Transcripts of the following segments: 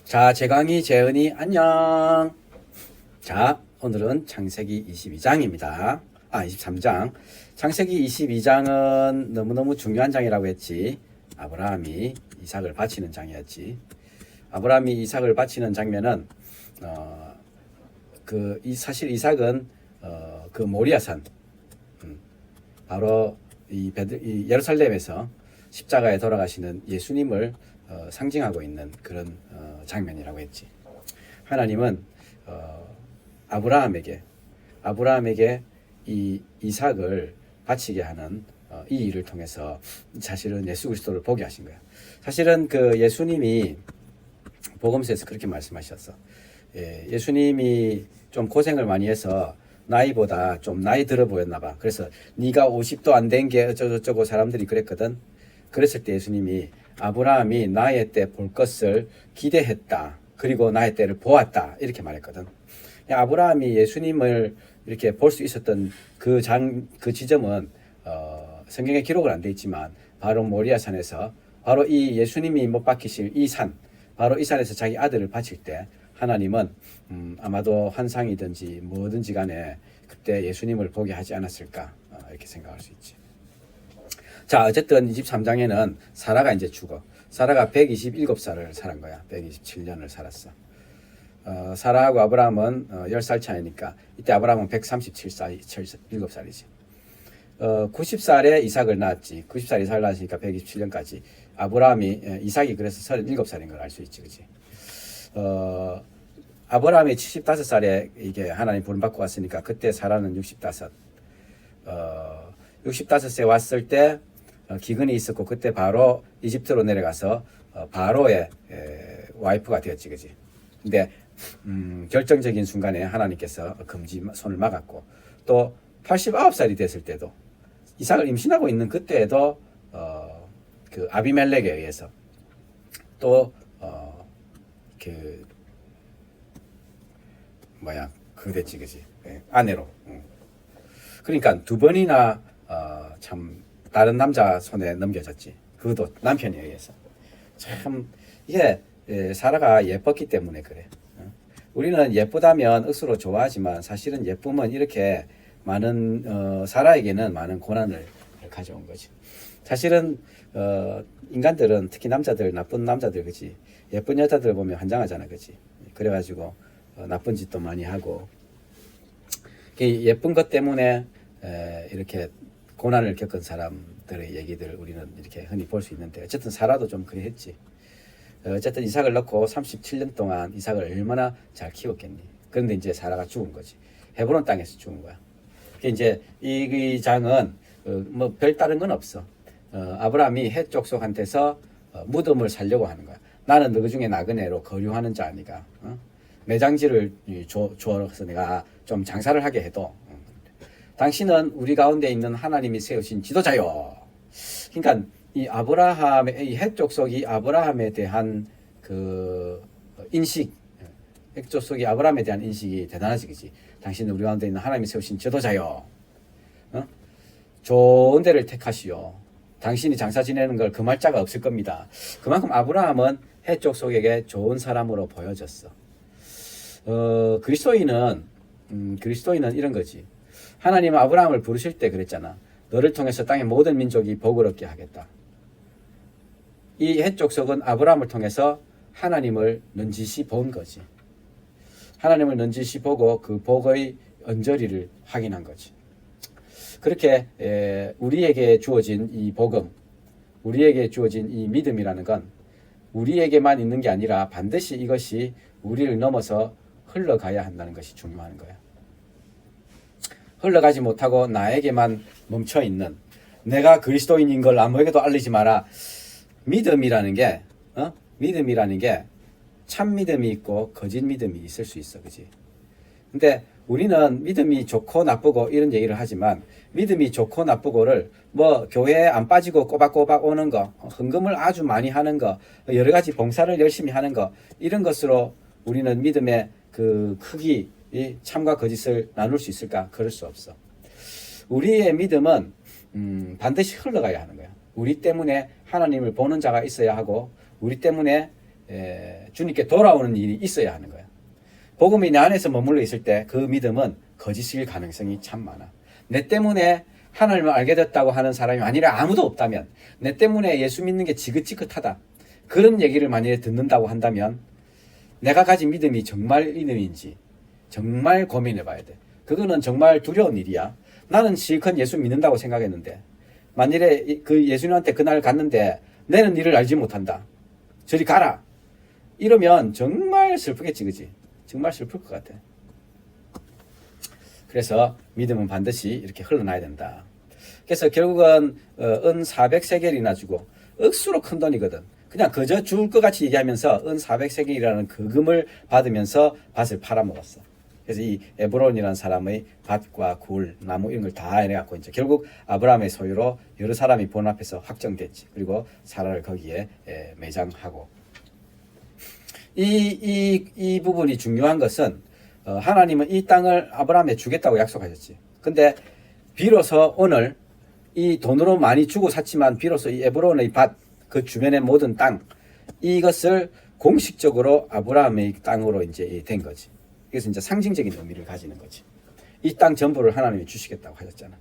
자, 재강이, 재은이, 안녕. 자, 오늘은 창세기 22장입니다. 23장. 창세기 22장은 너무너무 중요한 장이라고 했지. 아브라함이 이삭을 바치는 장이었지. 아브라함이 이삭을 바치는 장면은, 사실 이삭은, 그 모리아산, 바로 이 예루살렘에서 십자가에 돌아가시는 예수님을 상징하고 있는 그런 장면이라고 했지. 하나님은 아브라함에게 이 이삭을 바치게 하는 이 일을 통해서 사실은 예수 그리스도를 보게 하신 거야. 사실은 그 예수님이 복음서에서 그렇게 말씀하셨어. 예수님이 좀 고생을 많이 해서 나이보다 좀 나이 들어 보였나 봐. 그래서 네가 50도 안 된 게 어쩌고저쩌고 사람들이 그랬거든. 그랬을 때 예수님이 아브라함이 나의 때 볼 것을 기대했다. 그리고 나의 때를 보았다. 이렇게 말했거든. 아브라함이 예수님을 이렇게 볼 수 있었던 그 지점은 성경에 기록은 안 돼 있지만 바로 모리아산에서 바로 이 예수님이 못 박히실 이 산, 바로 이 산에서 자기 아들을 바칠 때 하나님은 아마도 환상이든지 뭐든지 간에 그때 예수님을 보게 하지 않았을까 이렇게 생각할 수 있지. 자, 어쨌든 23장에는 사라가 이제 죽어. 사라가 127살을 살은 거야. 127년을 살았어. 사라하고 아브라함은 10살 차이니까 이때 아브라함은 137살이지. 90살에 이삭을 낳았지. 90살 이삭을 낳았으니까 127년까지. 이삭이 그래서 37살인 걸 알 수 있지. 그치? 아브라함이 75살에 이게 하나님 부름받고 왔으니까 그때 사라는 65. 65세 왔을 때 기근이 있었고 그때 바로 이집트로 내려가서 바로의 와이프가 되었지. 그치? 근데 결정적인 순간에 하나님께서 손을 막았고 또 89살이 됐을 때도 이삭을 임신하고 있는 그때에도 그 아비멜렉에 의해서 또 그랬지, 그지? 아내로. 그러니까 두 번이나 참 다른 남자 손에 넘겨졌지. 그것도 남편에 의해서. 참 이게 사라가 예뻤기 때문에 그래. 우리는 예쁘다면 억수로 좋아하지만 사실은 예쁨은 이렇게 많은 사라에게는 많은 고난을 가져온 거지. 사실은 인간들은 특히 남자들, 나쁜 남자들, 그치? 예쁜 여자들 보면 환장하잖아, 그치? 그래가지고 나쁜 짓도 많이 하고 예쁜 것 때문에 이렇게 고난을 겪은 사람들의 얘기들을 우리는 이렇게 흔히 볼 수 있는데 어쨌든 사라도 좀 그래 했지. 어쨌든 이삭을 낳고 37년 동안 이삭을 얼마나 잘 키웠겠니. 그런데 이제 사라가 죽은 거지. 헤브론 땅에서 죽은 거야. 이제 이 장은 뭐 별 다른 건 없어. 아브라함이 헷 족속한테서 무덤을 살려고 하는 거야. 나는 너희 중에 나그네로 거류하는 자 아니가. 매장지를 주어서 내가 좀 장사를 하게 해도 당신은 우리 가운데 있는 하나님이 세우신 지도자요. 그러니까 이 이 헷 족속이 아브라함에 대한 그 인식, 헷 족속이 아브라함에 대한 인식이 대단하지, 그지? 당신은 우리 가운데 있는 하나님이 세우신 지도자요. 좋은 데를 택하시오. 당신이 장사 지내는 걸 금할 자가 없을 겁니다. 그만큼 아브라함은 헷 족속에게 좋은 사람으로 보여졌어. 그리스도인은 이런 거지. 하나님은 아브라함을 부르실 때 그랬잖아. 너를 통해서 땅의 모든 민족이 복을 얻게 하겠다. 이 헷 족속은 아브라함을 통해서 하나님을 넌지시 본 거지. 하나님을 넌지시 보고 그 복의 언저리를 확인한 거지. 그렇게 우리에게 주어진 이 복음, 우리에게 주어진 이 믿음이라는 건 우리에게만 있는 게 아니라 반드시 이것이 우리를 넘어서 흘러가야 한다는 것이 중요한 거야. 흘러가지 못하고 나에게만 멈춰있는, 내가 그리스도인인 걸 아무에게도 알리지 마라. 믿음이라는 게 참 믿음이 있고 거짓 믿음이 있을 수 있어. 그지? 근데 우리는 믿음이 좋고 나쁘고 이런 얘기를 하지만 믿음이 좋고 나쁘고를 뭐 교회에 안 빠지고 꼬박꼬박 오는 거, 헌금을 아주 많이 하는 거, 여러 가지 봉사를 열심히 하는 거, 이런 것으로 우리는 믿음의 그 크기, 이 참과 거짓을 나눌 수 있을까? 그럴 수 없어. 우리의 믿음은 반드시 흘러가야 하는 거야. 우리 때문에 하나님을 보는 자가 있어야 하고 우리 때문에 주님께 돌아오는 일이 있어야 하는 거야. 복음이 내 안에서 머물러 있을 때 그 믿음은 거짓일 가능성이 참 많아. 내 때문에 하나님을 알게 됐다고 하는 사람이 아니라 아무도 없다면, 내 때문에 예수 믿는 게 지긋지긋하다, 그런 얘기를 만약에 듣는다고 한다면 내가 가진 믿음이 정말 믿음인지 정말 고민해 봐야 돼. 그거는 정말 두려운 일이야. 나는 실컷 예수 믿는다고 생각했는데 만일에 그 예수님한테 그날 갔는데 내는 이를 알지 못한다, 저리 가라, 이러면 정말 슬프겠지, 그지? 정말 슬플 것 같아. 그래서 믿음은 반드시 이렇게 흘러나야 된다. 그래서 결국은 은 400세겔이나 주고, 억수로 큰 돈이거든. 그냥 그저 죽을 것 같이 얘기하면서 은 400세겔이라는 그 금을 받으면서 밭을 팔아먹었어. 그래서 이 에브론이라는 사람의 밭과 굴, 나무 이런 걸 다 해내갖고 이제 결국 아브라함의 소유로 여러 사람이 본 앞에서 확정됐지. 그리고 사라를 거기에 매장하고. 이 부분이 중요한 것은 하나님은 이 땅을 아브라함에 주겠다고 약속하셨지. 근데 비로소 오늘 이 돈으로 많이 주고 샀지만 비로소 이 에브론의 밭, 그 주변의 모든 땅, 이것을 공식적으로 아브라함의 땅으로 이제 된 거지. 그래서 이제 상징적인 의미를 가지는 거지. 이 땅 전부를 하나님이 주시겠다고 하셨잖아.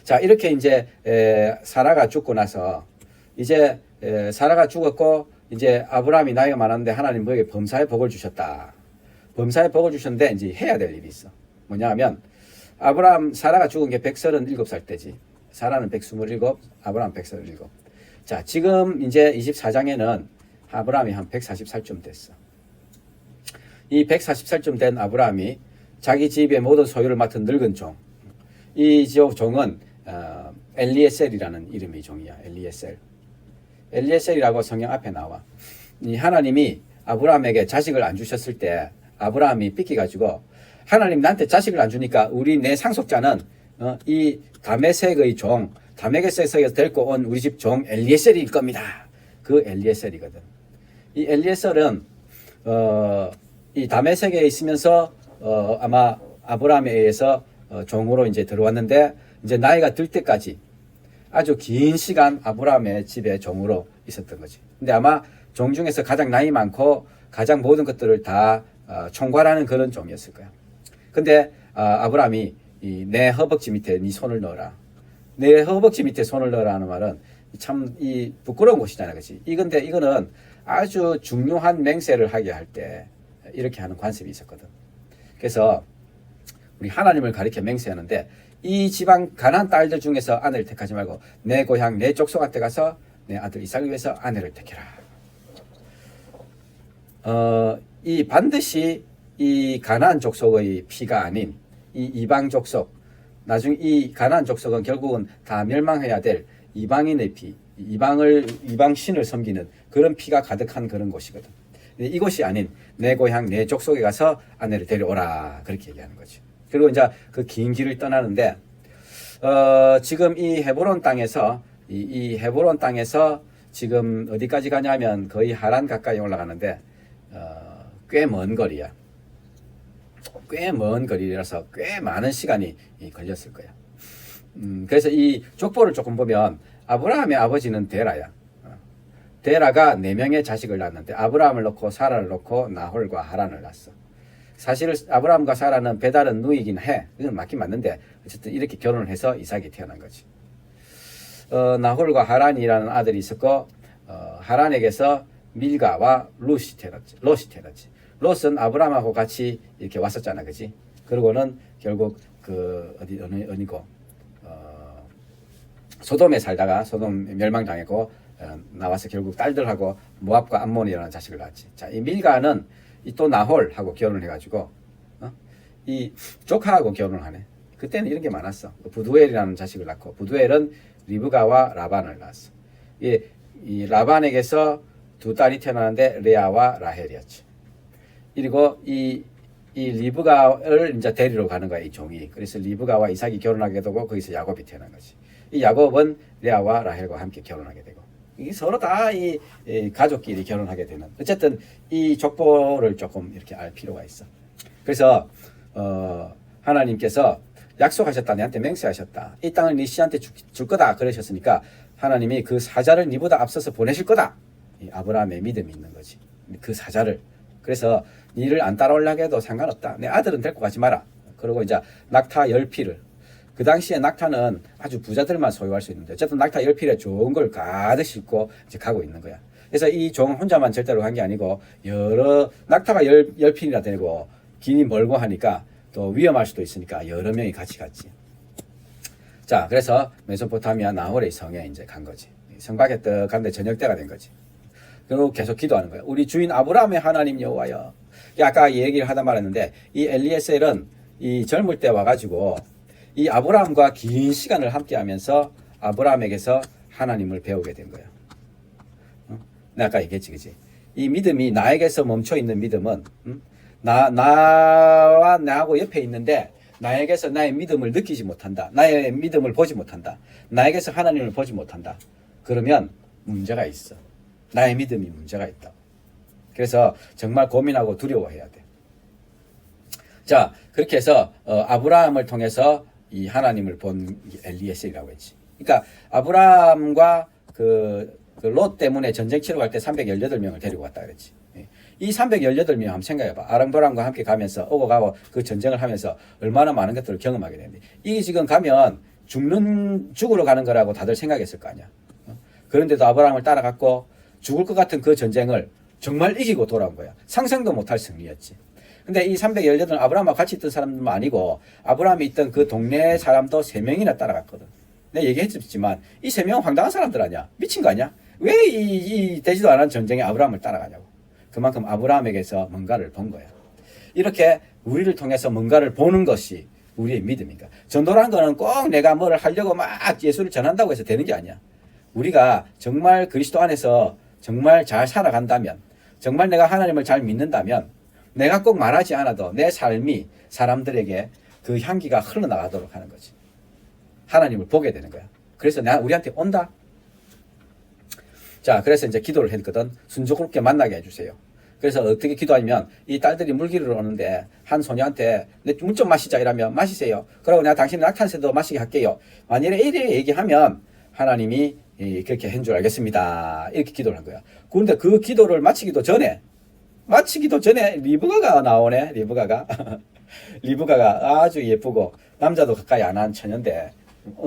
자, 이렇게 이제 사라가 죽고 나서 이제 사라가 죽었고 이제 아브라함이 나이가 많았는데 하나님 그에게 범사의 복을 주셨다. 범사의 복을 주셨는데 이제 해야 될 일이 있어. 뭐냐 하면 사라가 죽은 게 137살 때지. 사라는 127, 아브라함 137. 자, 지금 이제 24장에는 아브라함이 한 140살쯤 됐어. 이 140살쯤 된 아브라함이 자기 집의 모든 소유를 맡은 늙은 종. 이 종은 엘리에셀이라는 이름의 종이야. 엘리에셀이라고 성경 앞에 나와. 이 하나님이 아브라함에게 자식을 안 주셨을 때 아브라함이 삐끼가지고, 하나님 나한테 자식을 안 주니까 우리 내 상속자는 이 다메섹의 종, 다메섹에서 데리고 온 우리 집 종 엘리에셀일 겁니다. 그 엘리에셀이거든. 이 엘리에셀은 이 다메섹에 있으면서 아마 아브라함에 의해서 종으로 이제 들어왔는데, 이제 나이가 들 때까지 아주 긴 시간 아브라함의 집에 종으로 있었던 거지. 근데 아마 종 중에서 가장 나이 많고 가장 모든 것들을 다 총괄하는 그런 종이었을 거야. 근데 아브라함이 내 허벅지 밑에 네 손을 넣어라. 내 허벅지 밑에 손을 넣으라 하는 말은 참 부끄러운 곳이잖아, 그렇지? 근데 이거는 아주 중요한 맹세를 하게 할 때 이렇게 하는 관습이 있었거든. 그래서 우리 하나님을 가리켜 맹세하는데, 이 지방 가나안 딸들 중에서 아내를 택하지 말고 내 고향 내 족속한테 가서 내 아들 이삭을 위해서 아내를 택해라. 이 반드시 이 가나안 족속의 피가 아닌 이 이방 족속, 나중에 이 가나안 족속은 결국은 다 멸망해야 될 이방인의 피, 이방 신을 섬기는 그런 피가 가득한 그런 곳이거든. 이곳이 아닌 내 고향 내 족속에 가서 아내를 데려오라, 그렇게 얘기하는 거지. 그리고 이제 그 긴 길을 떠나는데 지금 이 헤브론 땅에서 이 헤브론 땅에서 지금 어디까지 가냐면 거의 하란 가까이 올라가는데 꽤 먼 거리야. 꽤 먼 거리라서 꽤 많은 시간이 걸렸을 거야. 그래서 이 족보를 조금 보면 아브라함의 아버지는 데라야. 데라가 4명의 자식을 낳았는데 아브라함을 낳고 사라를 낳고 나홀과 하란을 낳았어. 사실 아브라함과 사라는 배다른 누이긴 해. 이건 맞긴 맞는데 어쨌든 이렇게 결혼을 해서 이삭이 태어난 거지. 나홀과 하란이라는 아들이 있었고 하란에게서 밀가와 롯이 태어났지. 롯은 아브라함하고 같이 이렇게 왔었잖아, 그지? 그러고는 결국 어디고 소돔에 살다가 소돔 멸망당했고 나와서 결국 딸들하고 모압과 암몬이라는 자식을 낳았지. 자, 이 밀가는 또 나홀하고 결혼을 해가지고 이 조카하고 결혼을 하네. 그때는 이런 게 많았어. 부두엘이라는 자식을 낳고, 부두엘은 리브가와 라반을 낳았어. 이 라반에게서 2딸이 태어나는데 레아와 라헬이었지. 그리고 이 리브가를 이제 데리러 가는 거야, 이 종이. 그래서 리브가와 이삭이 결혼하게 되고 거기서 야곱이 태어난 거지. 이 야곱은 레아와 라헬과 함께 결혼하게 되고, 이게 서로 다 이 가족끼리 결혼하게 되는. 어쨌든 이 족보를 조금 이렇게 알 필요가 있어. 그래서 하나님께서 약속하셨다, 내한테 맹세하셨다. 이 땅을 네 씨한테 줄 거다 그러셨으니까 하나님이 그 사자를 네보다 앞서서 보내실 거다. 이 아브라함의 믿음이 있는 거지. 그 사자를. 그래서 니를 안 따라오려고 해도 상관없다. 내 아들은 데리고 가지 마라. 그리고 이제 낙타 10피를. 그 당시에 낙타는 아주 부자들만 소유할 수 있는데 어쨌든 낙타 10필에 좋은 걸 가득 싣고 이제 가고 있는 거야. 그래서 이 종 혼자만 절대로 간 게 아니고 여러 낙타가 10필이나 되고 길이 멀고 하니까 또 위험할 수도 있으니까 여러 명이 같이 갔지. 자, 그래서 메소포타미아 나홀의 성에 이제 간 거지. 성 밖에 떡 갔는데 저녁 때가 된 거지. 그리고 계속 기도하는 거야. 우리 주인 아브라함의 하나님 여호와여. 아까 얘기를 하다 말았는데 이 엘리에셀은 이 젊을 때 와가지고 이 아브라함과 긴 시간을 함께하면서 아브라함에게서 하나님을 배우게 된 거야. 내가 아까 얘기했지, 그지? 이 믿음이 나에게서 멈춰 있는 믿음은 나와 나하고 옆에 있는데 나에게서 나의 믿음을 느끼지 못한다. 나의 믿음을 보지 못한다. 나에게서 하나님을 보지 못한다. 그러면 문제가 있어. 나의 믿음이 문제가 있다. 그래서 정말 고민하고 두려워해야 돼. 자, 그렇게 해서 아브라함을 통해서 이 하나님을 본 엘리에셀이라고 했지. 그러니까 아브라함과 롯 때문에 전쟁 치러 갈 때 318명을 데리고 갔다 그랬지. 이 318명 한번 생각해봐. 아랑도랑과 함께 가면서 오고 가고 그 전쟁을 하면서 얼마나 많은 것들을 경험하게 되는데 이게 지금 가면 죽으러 가는 거라고 다들 생각했을 거 아니야. 그런데도 아브라함을 따라갔고 죽을 것 같은 그 전쟁을 정말 이기고 돌아온 거야. 상상도 못할 승리였지. 근데 이 318은 아브라함과 같이 있던 사람들만 아니고 아브라함이 있던 그 동네 사람도 3명이나 따라갔거든. 내가 얘기했지만 이 3명은 황당한 사람들 아니야. 미친 거 아니야? 왜 이 되지도 않은 전쟁에 아브라함을 따라가냐고. 그만큼 아브라함에게서 뭔가를 본 거야. 이렇게 우리를 통해서 뭔가를 보는 것이 우리의 믿음인가. 전도라는 거는 꼭 내가 뭐를 하려고 막 예수를 전한다고 해서 되는 게 아니야. 우리가 정말 그리스도 안에서 정말 잘 살아간다면, 정말 내가 하나님을 잘 믿는다면 내가 꼭 말하지 않아도 내 삶이 사람들에게 그 향기가 흘러나가도록 하는 거지. 하나님을 보게 되는 거야. 그래서 내가 우리한테 온다. 자, 그래서 이제 기도를 했거든. 순조롭게 만나게 해주세요. 그래서 어떻게 기도하면 이 딸들이 물기를 오는데 한 소녀한테 물 좀 마시자 이러면 마시세요. 그리고 내가 당신의 낙탄새도 마시게 할게요. 만일에 이래 얘기하면 하나님이 그렇게 한 줄 알겠습니다. 이렇게 기도를 한 거야. 그런데 그 기도를 마치기도 전에 리브가가 나오네. 리브가가 아주 예쁘고 남자도 가까이 안 한 처녀인데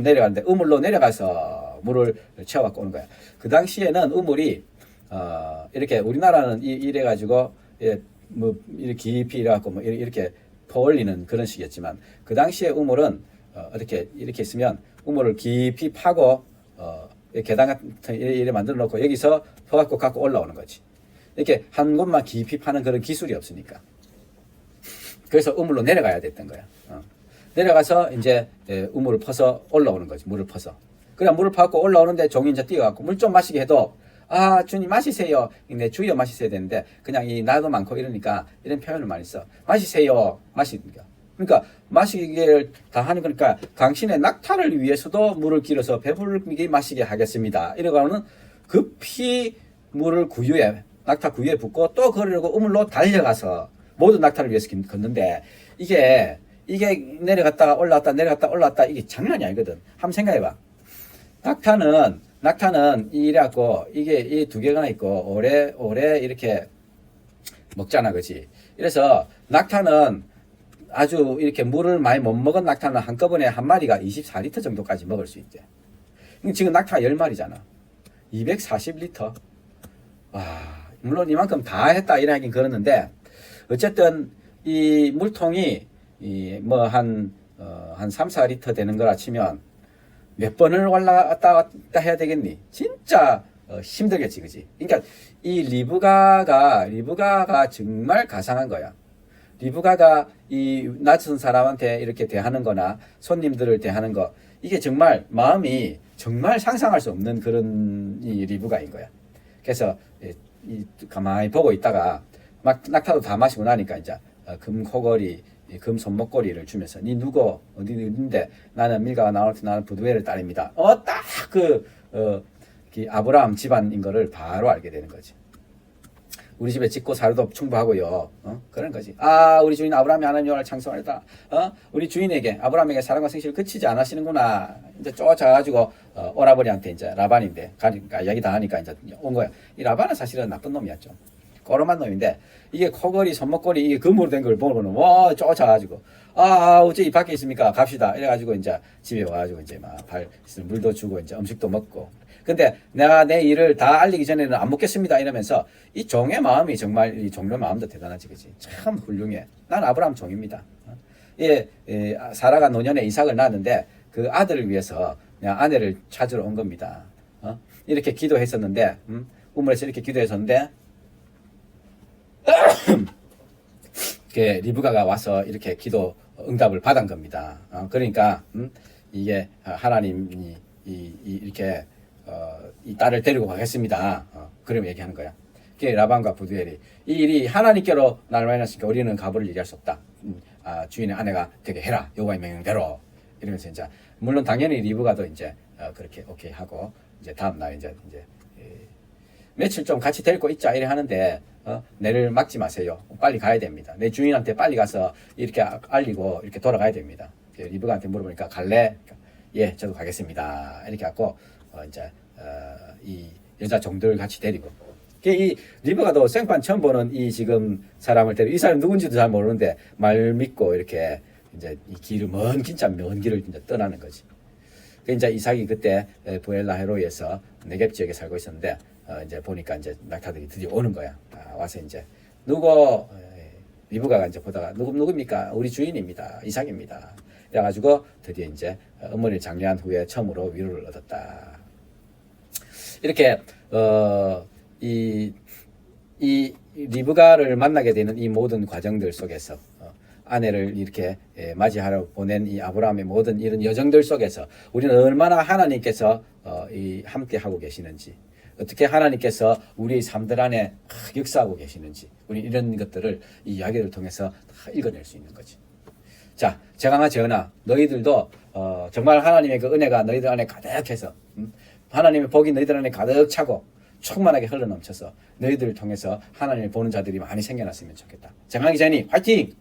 내려가는데 우물로 내려가서 물을 채워갖고 오는 거야. 그 당시에는 우물이 이렇게 우리나라는 이래가지고 뭐 이렇게 깊이 이래갖고 뭐 이렇게 퍼올리는 그런 식이었지만 그 당시에 우물은 이렇게 있으면 우물을 깊이 파고 계단 같은 이래 만들어 놓고 여기서 퍼갖고 갖고 올라오는 거지. 이렇게 한 곳만 깊이 파는 그런 기술이 없으니까. 그래서 우물로 내려가야 됐던 거야. 내려가서 이제 우물을 퍼서 올라오는 거지. 물을 퍼서. 그래 물을 퍼갖고 올라오는데 종이 이제 뛰어갖고 물 좀 마시게 해도 주님 마시세요. 내 주여 마시셔야 되는데 그냥 이 나도 많고 이러니까 이런 표현을 많이 써. 마시세요. 마시니까. 그러니까 마시기를 다 하는 거니까 당신의 낙타를 위해서도 물을 길어서 배부르게 마시게 하겠습니다. 이러고는 급히 물을 낙타 구유에 붓고 또 그러려고 우물로 달려가서 모든 낙타를 위해서 걷는데 이게 내려갔다가 올라왔다 이게 장난이 아니거든. 한번 생각해봐. 낙타는 이래갖고 이게 이 두 개가 있고 오래 이렇게 먹잖아, 그렇지? 그래서 낙타는 아주 이렇게 물을 많이 못 먹은 낙타는 한꺼번에 한 마리가 24리터 정도까지 먹을 수 있대. 지금 낙타 10마리잖아. 240리터. 와, 물론 이만큼 다 했다 이라긴 그러는데 어쨌든 이 물통이 뭐 한 3, 4리터 되는 거라 치면 몇 번을 왔다 갔다 해야 되겠니? 진짜 힘들겠지, 그지? 그러니까 이 리브가가 정말 가상한 거야. 리브가가 이 낯선 사람한테 이렇게 대하는 거나 손님들을 대하는 거 이게 정말 마음이 정말 상상할 수 없는 그런 이 리브가인 거야. 그래서 가만히 보고 있다가 막 낙타도 다 마시고 나니까 이제 금 코걸이, 금 손목걸이를 주면서 니 누구 어디인데 나는 밀가가 나올 때 나는 부두엘의 딸입니다. 딱 아브라함 집안인 거를 바로 알게 되는 거지. 우리 집에 짓고 살아도 충분하고요. 그런 거지. 우리 주인 아브라함이 하나님 여호와를 찬송하였다. 우리 주인에게 아브라함에게 사랑과 성실을 그치지 않으시는구나. 이제 쫓아가지고 오라버니한테 이제 라반인데 가니까 이야기 다 하니까 이제 온 거야. 이 라반은 사실은 나쁜 놈이었죠. 꼬름한 놈인데 이게 코걸이 손목걸이 이게 금으로 된 걸 보면 와 쫓아가지고 어째 이 밖에 있습니까? 갑시다. 이래가지고 이제 집에 와가지고 이제 막 물도 주고 이제 음식도 먹고. 근데 내가 내 일을 다 알리기 전에는 안 먹겠습니다 이러면서 이 종의 마음이 정말 이 종의 마음도 대단하지 그지? 참 훌륭해. 난 아브라함 종입니다. 예, 사라가 노년에 이삭을 낳았는데 그 아들을 위해서 그냥 아내를 찾으러 온 겁니다. 이렇게 기도했었는데 우물에서 이렇게 기도했었는데 리브가가 와서 이렇게 기도 응답을 받은 겁니다. 그러니까 이게 하나님이 이렇게 이 딸을 데리고 가겠습니다. 그러면 얘기하는 거야. 라반과 부두엘이 이 일이 하나님께로 나를 말했으니까 우리는 가부를 얘기할 수 없다. 주인의 아내가 되게 해라. 여호와의 명령대로 이러면서 이제 물론 당연히 리브가도 이제 그렇게 오케이 하고 이제 다음 날 이제 며칠 좀 같이 데리고 있자 이래 하는데 내를 막지 마세요. 빨리 가야 됩니다. 내 주인한테 빨리 가서 이렇게 알리고 이렇게 돌아가야 됩니다. 리브가한테 물어보니까 갈래? 예, 저도 가겠습니다. 이렇게 하고 이제 이 여자 종들 같이 데리고 이 리브가도 생판 처음 보는 이 지금 사람을 데리고 이 사람 누군지도 잘 모르는데 말 믿고 이렇게 이제 이 길을 진짜 먼 길을 이제 떠나는 거지. 이제 이삭이 그때 부엘라 헤로이에서 네겝 지역에 살고 있었는데 이제 보니까 이제 낙타들이 드디어 오는 거야. 와서 이제 리브가가 이제 보다가 누굽니까? 우리 주인입니다. 이삭입니다. 그래가지고 드디어 이제 어머니를 장례한 후에 처음으로 위로를 얻었다. 이렇게 이 리브가를 만나게 되는 이 모든 과정들 속에서 아내를 이렇게 맞이하러 보낸 이 아브라함의 모든 이런 여정들 속에서 우리는 얼마나 하나님께서 함께 하고 계시는지, 어떻게 하나님께서 우리의 삶들 안에 역사하고 계시는지, 우리 이런 것들을 이 이야기를 통해서 다 읽어낼 수 있는 거지. 자, 제강아 재은아, 너희들도 정말 하나님의 그 은혜가 너희들 안에 가득해서 하나님의 복이 너희들 안에 가득 차고 충만하게 흘러넘쳐서 너희들을 통해서 하나님을 보는 자들이 많이 생겨났으면 좋겠다. 재강이 재니 화이팅!